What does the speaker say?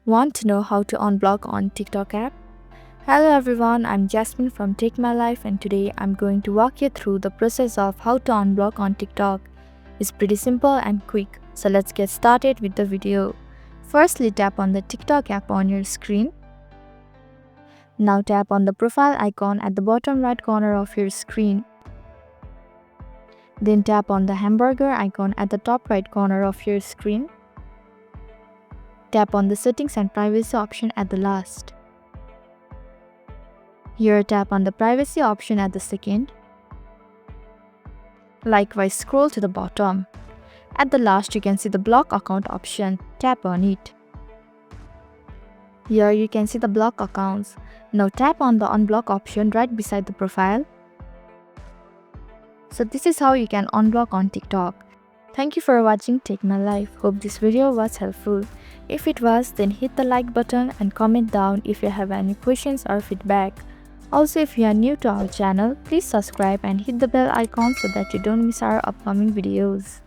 Want to know how to unblock on TikTok app? Hello everyone, I'm Jasmine from Take My Life and today I'm going to walk you through the process of how to unblock on TikTok. It's pretty simple and quick, so let's get started with the video. Firstly, tap on the TikTok app on your screen. Now tap on the profile icon at the bottom right corner of your screen. Then tap on the hamburger icon at the top right corner of your screen. Tap on the settings and privacy option at the last. Here tap on the privacy option at the second. Likewise scroll to the bottom. At the last you can see the block account option. Tap on it. Here you can see the block accounts. Now tap on the unblock option right beside the profile. So this is how you can unblock on TikTok. Thank you for watching Take My Life. Hope this video was helpful. If it was, then hit the like button and comment down if you have any questions or feedback. Also, if you are new to our channel, please subscribe and hit the bell icon so that you don't miss our upcoming videos.